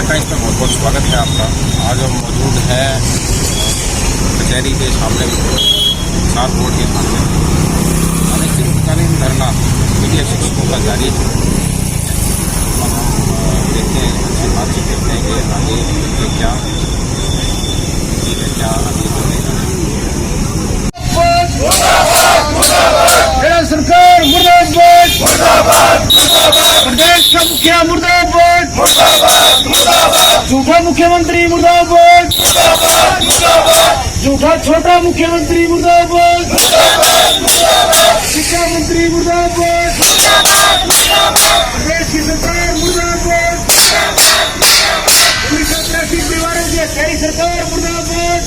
Times में बहुत बहुत स्वागत है आपका। आज हम मौजूद हैं कचहरी के सामने, 7 रोड के सामने। अनिश्चितकालीन धरना मीडिया शिक्षकों का जारी है। हम देखते हैं, उनसे बातचीत करते हैं कि आगे ये क्या आगे चलेगा। सरकार मुर्दाबाद, प्रदेश का मुखिया मुर्दाबाद, झूठा मुख्यमंत्री मुर्दाबाद, झूठा छोटा मुख्यमंत्री मुर्दाबाद, शिक्षा मंत्री मुर्दाबाद, प्रदेश की सरकार मुर्दाबाद, 1983 परिवारों की अत्याचारी सरकार मुर्दाबाद,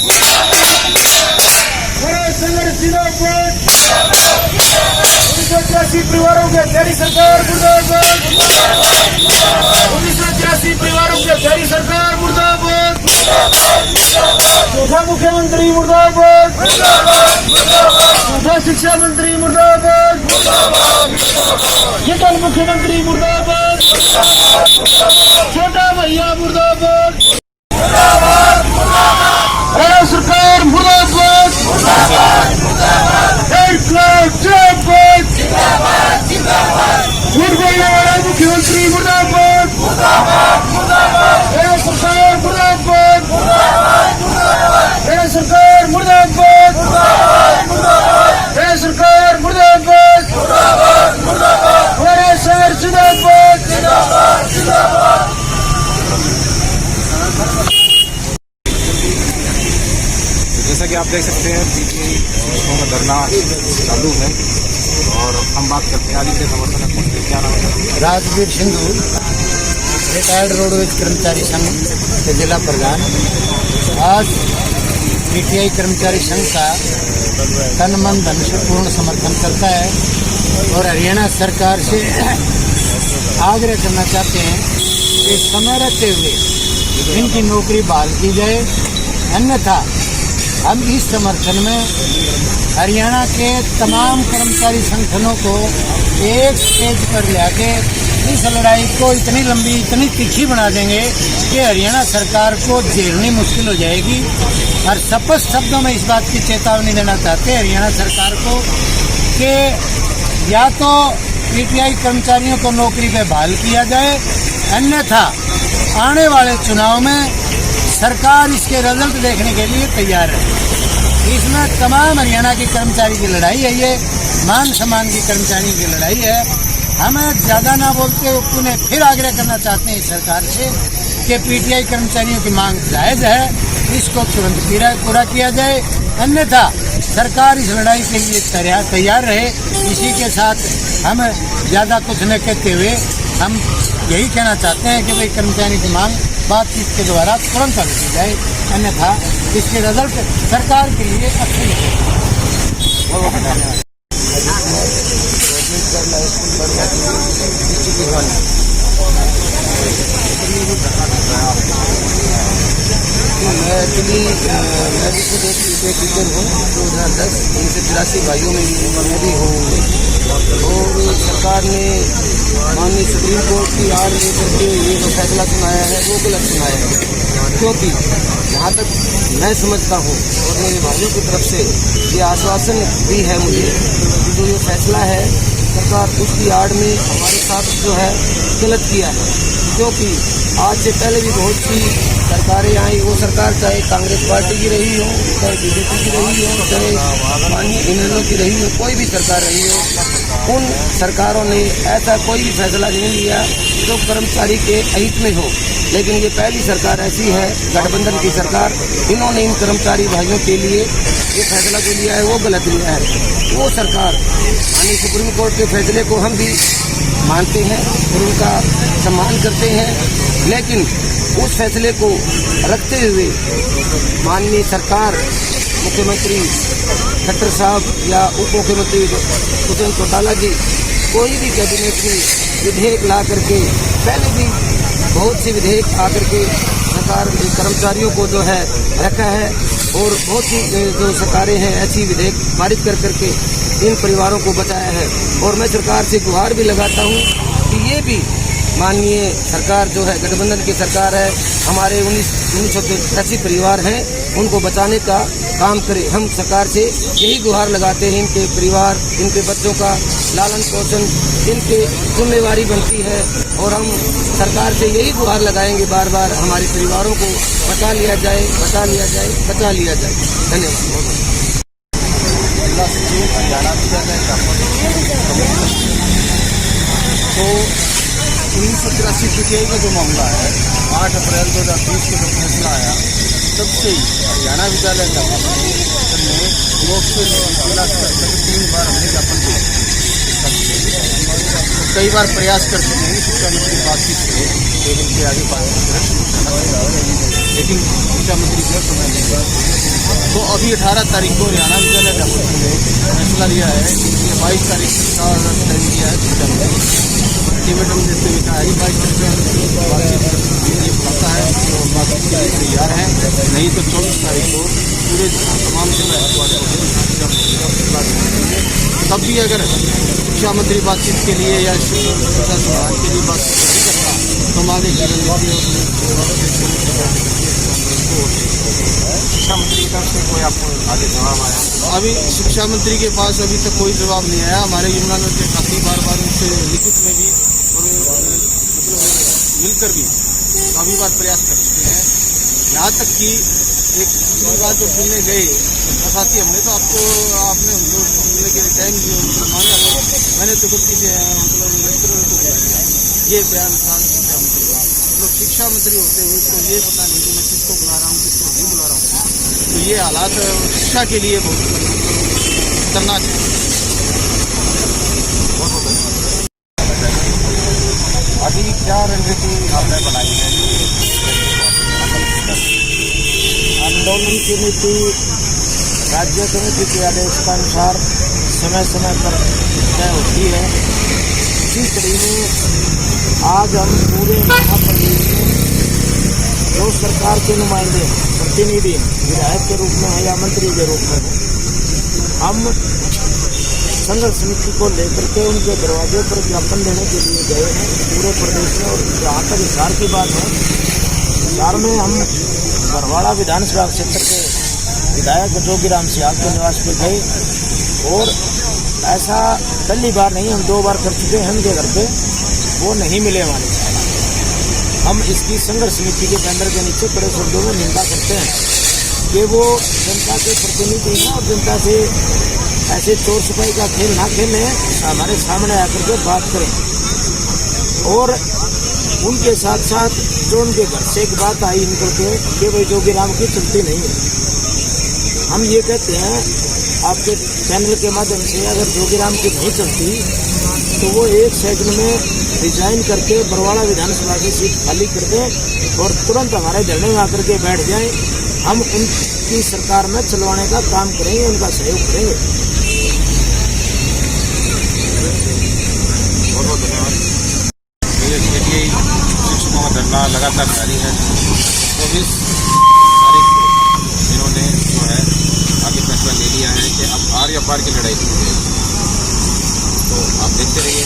संघर्ष जिंदाबाद, 1983 परिवारों के अत्याचारी सरकार मुर्दाबाद, 1983 परिवारों के अत्याचारी सरकार मुर्दाबाद, झूठा मुख्यमंत्री मुर्दाबाद, झूठा शिक्षा मंत्री मुर्दाबाद, झूठा मुख्यमंत्री मुर्दाबाद, छोटा भैया मुर्दाबाद, सरकार मुर्दाबाद, झूठ बोलने वाला मुख्यमंत्री मुर्दाबाद, सरकार मुर्दाबाद, सरकार मुर्दाबाद, सरकार मुर्दाबाद, हमारे शहर जिंदाबाद। जैसा कि आप देख सकते हैं, पीटीआई शिक्षकों का धरना चालू है और हम बात करते हैं आज के समर्थन में। क्या नाम है? राजवीर सिंधु, रिटायर्ड रोडवेज कर्मचारी संघ के जिला प्रधान। आज पीटीआई कर्मचारी संघ का तन मन धन से पूर्ण समर्थन करता है और हरियाणा सरकार से आग्रह करना चाहते हैं कि समय रहते हुए इनकी नौकरी बहाल की जाए, अन्यथा हम इस समर्थन में हरियाणा के तमाम कर्मचारी संगठनों को एक स्टेज पर लाके इस लड़ाई को इतनी लंबी, इतनी तीखी बना देंगे कि हरियाणा सरकार को झेलनी मुश्किल हो जाएगी। और स्पष्ट शब्दों में इस बात की चेतावनी देना चाहते हैं हरियाणा सरकार को कि या तो पीटीआई कर्मचारियों को नौकरी पर बहाल किया जाए, अन्यथा आने वाले चुनाव में सरकार इसके रिजल्ट देखने के लिए तैयार है। इसमें तमाम हरियाणा की कर्मचारी की लड़ाई है, ये मान सम्मान की कर्मचारियों की लड़ाई है। हमें ज़्यादा ना बोलते हुए उन्हें फिर आग्रह करना चाहते हैं सरकार से कि पीटीआई कर्मचारियों की मांग जायज़ है, इसको तुरंत पूरा किया जाए, अन्यथा सरकार इस लड़ाई के लिए तैयार रहे। इसी के साथ हम ज़्यादा कुछ न कहते हुए हम यही कहना चाहते हैं कि भाई कर्मचारी की मांग बातचीत के द्वारा तुरंत हल की जाए, अन्यथा इसके रिजल्ट सरकार के लिए अच्छे नहीं। मैं भी खुद एक टीचर हूँ। 2010 से 83 भाइयों में मैं भी हूँ और सरकार ने माननीय सुप्रीम कोर्ट की आड़ लेकर के ये जो फैसला सुनाया है वो गलत सुनाया है, क्योंकि जहाँ तक मैं समझता हूँ और मेरे भाइयों की तरफ से ये आश्वासन भी है मुझे कि जो ये फैसला है सरकार उसकी आड़ में हमारे साथ जो है गलत किया है। क्योंकि आज से पहले भी बहुत सी सरकारें आई, वो सरकार चाहे कांग्रेस पार्टी की रही हो, चाहे बीजेपी की रही हो, चाहे माननीय इनेलो की रही हो, कोई भी सरकार रही हो, उन सरकारों ने ऐसा कोई भी फैसला नहीं लिया जो कर्मचारी के हित में हो। लेकिन ये पहली सरकार ऐसी है, गठबंधन की सरकार, इन्होंने इन कर्मचारी भाइयों के लिए ये फैसला जो लिया है वो गलत लिया है। वो सरकार माननीय सुप्रीम कोर्ट के फैसले को हम भी मानते हैं और उनका सम्मान करते हैं, लेकिन उस फैसले को रखते हुए माननीय सरकार, मुख्यमंत्री खट्टर साहब या उप मुख्यमंत्री हुसैन चौटाला जी कोई भी कैबिनेट में विधेयक ला करके, पहले भी बहुत से विधेयक आकर के सरकार कर्मचारियों को जो है रखा है और बहुत सी जो सरकारें हैं ऐसी विधेयक पारित कर करके इन परिवारों को बचाया है। और मैं सरकार से गुहार भी लगाता हूँ कि ये भी माननीय सरकार जो है गठबंधन की सरकार है, हमारे 1983 परिवार हैं, उनको बचाने का काम करे। हम सरकार से यही गुहार लगाते हैं, इनके परिवार, इनके बच्चों का लालन पोषण इनकी जिम्मेवारी बनती है और हम सरकार से यही गुहार लगाएंगे बार बार, हमारे परिवारों को बचा लिया जाए, बचा लिया जाए, बचा लिया जाए। धन्यवाद। जिला सचिव हरियाणा विद्यालय तो 1983 पीटीआई का जो मामला है, 8 अप्रैल 2020 को जो फैसला आया, तब से ही हरियाणा विद्यालय अध्यापक ने लोक से जिला स्तर तक 3 बार हमने ज्ञापन दिया। कई बार प्रयास कर चुके हैं शिक्षा मंत्री बातचीत से टेबल के आगे बात लेकिन शिक्षा मंत्री जो समय नहीं। तो अभी 18 तारीख को हरियाणा विद्यालय अध्यापक ने फैसला लिया है कि 22 तारीख का टाइम दिया है शिक्षा मंत्री अल्टीमेटम देते हुए कहा है 22 तारीख को बातचीत करके बुलाता है तो बातचीत के लिए तैयार है, नहीं तो 24 तारीख को पूरे तमाम जिला हेडक्वार्टर तब भी अगर शिक्षा मंत्री बातचीत के लिए या शिक्षा सुधार के लिए बातचीत नहीं करता तो हम आगे की रणनीति शिक्षा मंत्री की तरफ से कोई आपको आगे जवाब आया? अभी शिक्षा मंत्री के पास अभी तक कोई जवाब नहीं आया। हमारे यमुनानगर के साथी बार बार उनसे लिखित में भी और मतलब मिलकर भी काफ़ी बार प्रयास कर चुके हैं। यहाँ तक कि एक पिछली बार जो मिलने गए साथी हमने तो आपने मिलने के टाइम जो मांगा था, मैंने तो गलती से मतलब लेक्चरर को बुलाया, ये बयान था शिक्षा मंत्री का। मतलब शिक्षा मंत्री होते हुए तो ये पता नहीं कि मैं किसको बुला रहा हूँ, किसको नहीं बुला रहा हूँ। तो ये हालात शिक्षा के लिए बहुत खतरनाक है। अभी क्या रणनीति आपने बनाई है? आंदोलन की नीति राज्य समिति के आदेश के अनुसार समय समय पर तय होती है। इसी कड़ी में आज हम पूरे महाप्रदेश में जो सरकार के नुमाइंदे प्रतिनिधि विधायक के रूप में है या मंत्री के रूप में हम संघर्ष समिति को लेकर के उनके दरवाजे पर ज्ञापन देने के लिए गए हैं पूरे प्रदेश में। और जहाँ तक हिसार की बात है, हिसार में हम बरवाड़ा विधानसभा क्षेत्र के विधायक जोगीराम सियाल के निवास पे गए और ऐसा पहली बार नहीं, हम 2 बार कर चुके हैं उनके घर पे, वो नहीं मिले हमारे साथ। हम इसकी संघर्ष समिति के बैनर के नीचे बड़े शब्दों में निंदा करते हैं कि वो जनता के प्रतिनिधि हैं और जनता से ऐसे चोर सिपाही का खेल ना खेलें, हमारे सामने आकर के बात करें। और उनके साथ साथ जो उनके घर से एक बात आई निकल के कि भाई जोगीराम की चलती नहीं है। हम ये कहते हैं आपके चैनल के माध्यम से, अगर जोगीराम की नहीं चलती तो वो 1 सेकंड में रिजाइन करके बरवाड़ा विधानसभा की सीट खाली कर दें और तुरंत हमारे धरने में आकर के बैठ जाएं। हम उनकी सरकार में चलवाने का काम करेंगे, उनका सहयोग करेंगे। बहुत बहुत धन्यवाद। शिक्षकों का धरना लगातार जारी है। 24 तारीख को इन्होंने जो है आगे फैसला ले लिया है कि अब आर या पार की लड़ाई है। तो आप देखते रहिए,